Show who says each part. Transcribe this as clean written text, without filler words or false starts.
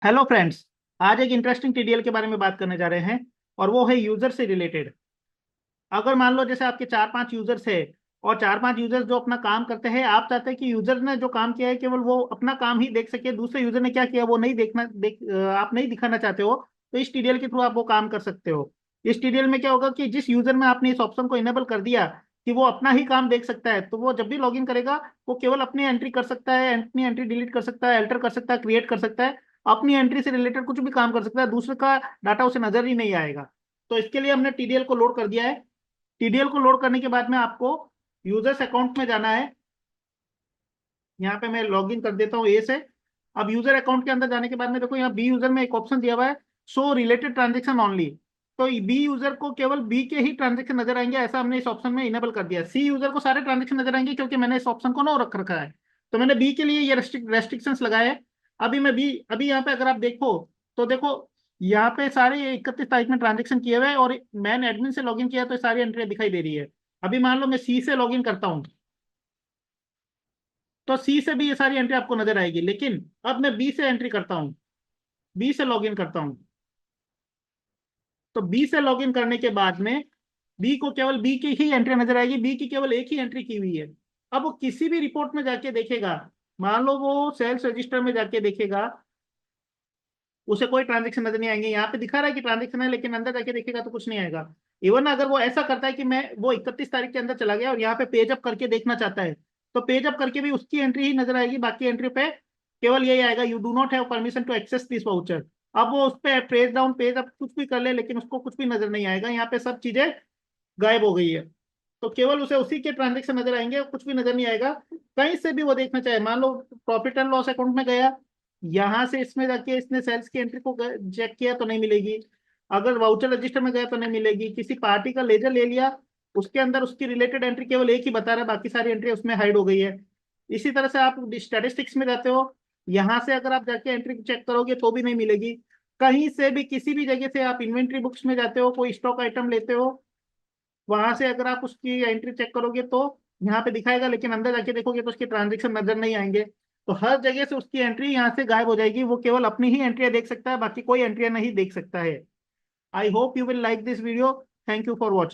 Speaker 1: Hello friends. आज एक interesting TDL के बारे में बात करने जा रहे हैं और वो है यूजर से रिलेटेड। अगर मान लो जैसे आपके चार पांच यूजर्स है और चार पांच यूजर्स जो अपना काम करते हैं, आप चाहते हैं कि यूजर ने जो काम किया है केवल वो अपना काम ही देख सके, दूसरे यूजर ने क्या किया वो नहीं आप नहीं दिखाना चाहते हो, तो इस टीडीएल के थ्रू आप वो काम कर सकते हो। इस टीडीएल में क्या होगा कि जिस यूजर में आपने इस ऑप्शन को इनेबल कर दिया कि वो अपना ही काम देख सकता है, तो वो जब भी लॉगिन करेगा वो केवल अपनी एंट्री कर सकता है, अपनी एंट्री डिलीट कर सकता है, अल्टर कर सकता है, क्रिएट कर सकता है, अपनी एंट्री से रिलेटेड कुछ भी काम कर सकता है, दूसरे का डाटा उसे नजर ही नहीं आएगा। तो इसके लिए हमने टीडीएल को लोड कर दिया है। टीडीएल को लोड करने के बाद में आपको यूजर्स अकाउंट में जाना है। यहाँ पे मैं लॉगिन कर देता हूँ ए से। अब यूजर अकाउंट के अंदर जाने के बाद में देखो यहाँ बी यूजर में एक ऑप्शन दिया हुआ है, शो रिलेटेड ट्रांजेक्शन ओनली। तो बी यूजर को केवल बी के ही ट्रांजेक्शन नजर आएंगे, ऐसा हमने इस ऑप्शन में इनेबल कर दिया। सी यूजर को सारे ट्रांजेक्शन नजर आएंगे क्योंकि मैंने इस ऑप्शन को नो रख रखा है। तो मैंने बी के लिए ये रेस्ट्रिक्शंस लगाए हैं। अभी यहाँ पे अगर आप देखो तो देखो यहाँ पे सारे 31 तारीख में ट्रांजेक्शन किए हुए हैं और मैंने एडमिन से लॉगिन किया तो ये सारी एंट्री दिखाई दे रही है। अभी मान लो मैं सी से लॉगिन करता हूँ तो सी से भी ये सारी एंट्री आपको नजर आएगी, लेकिन अब मैं बी से एंट्री करता हूँ, बी से लॉगिन करता हूँ। तो बी से लॉगिन करने के बाद में बी को केवल बी की ही एंट्री नजर आएगी, बी की केवल एक ही एंट्री की हुई है। अब वो किसी भी रिपोर्ट में जाके देखेगा, मान लो वो सेल्स रजिस्टर में जाके देखेगा, उसे कोई ट्रांजेक्शन नजर नहीं आएंगे। यहाँ पे दिखा रहा है कि ट्रांजेक्शन है लेकिन अंदर जाके देखेगा तो कुछ नहीं आएगा। इवन अगर वो ऐसा करता है कि मैं वो 31 तारीख के अंदर चला गया और यहाँ पे पेज अप करके देखना चाहता है, तो पेज अप करके भी उसकी एंट्री ही नजर आएगी, बाकी एंट्री पे केवल यही आएगा, you do not have permission to access this voucher. अब वो उस पर पेज डाउन पेज अप कुछ भी कर ले लेकिन उसको कुछ भी नजर नहीं आएगा, यहाँ पे सब चीजें गायब हो गई है। तो केवल उसे उसी के ट्रांजेक्शन नजर आएंगे, कुछ भी नजर नहीं आएगा। कहीं से भी वो देखना चाहे, मान लो प्रॉफिट एंड लॉस अकाउंट में गया, यहां से इसमें जाके इसने सेल्स की एंट्री को चेक किया तो नहीं मिलेगी। अगर वाउचर रजिस्टर में गया तो नहीं मिलेगी। किसी पार्टी का लेजर ले लिया, उसके अंदर उसकी रिलेटेड एंट्री केवल एक ही बता रहा है, बाकी सारी एंट्री उसमें हाइड हो गई है। इसी तरह से आप स्टैटिस्टिक्स में जाते हो, यहां से अगर आप जाके एंट्री चेक करोगे तो भी नहीं मिलेगी। कहीं से भी किसी भी जगह से आप इन्वेंट्री बुक्स में जाते हो, कोई स्टॉक आइटम लेते हो, वहां से अगर आप उसकी एंट्री चेक करोगे तो यहाँ पे दिखाएगा, लेकिन अंदर जाके देखोगे तो उसके ट्रांजेक्शन नजर नहीं आएंगे। तो हर जगह से उसकी एंट्री यहाँ से गायब हो जाएगी, वो केवल अपनी ही एंट्रियां देख सकता है, बाकी कोई एंट्रियां नहीं देख सकता है। I hope you will like this video. Thank you for watching.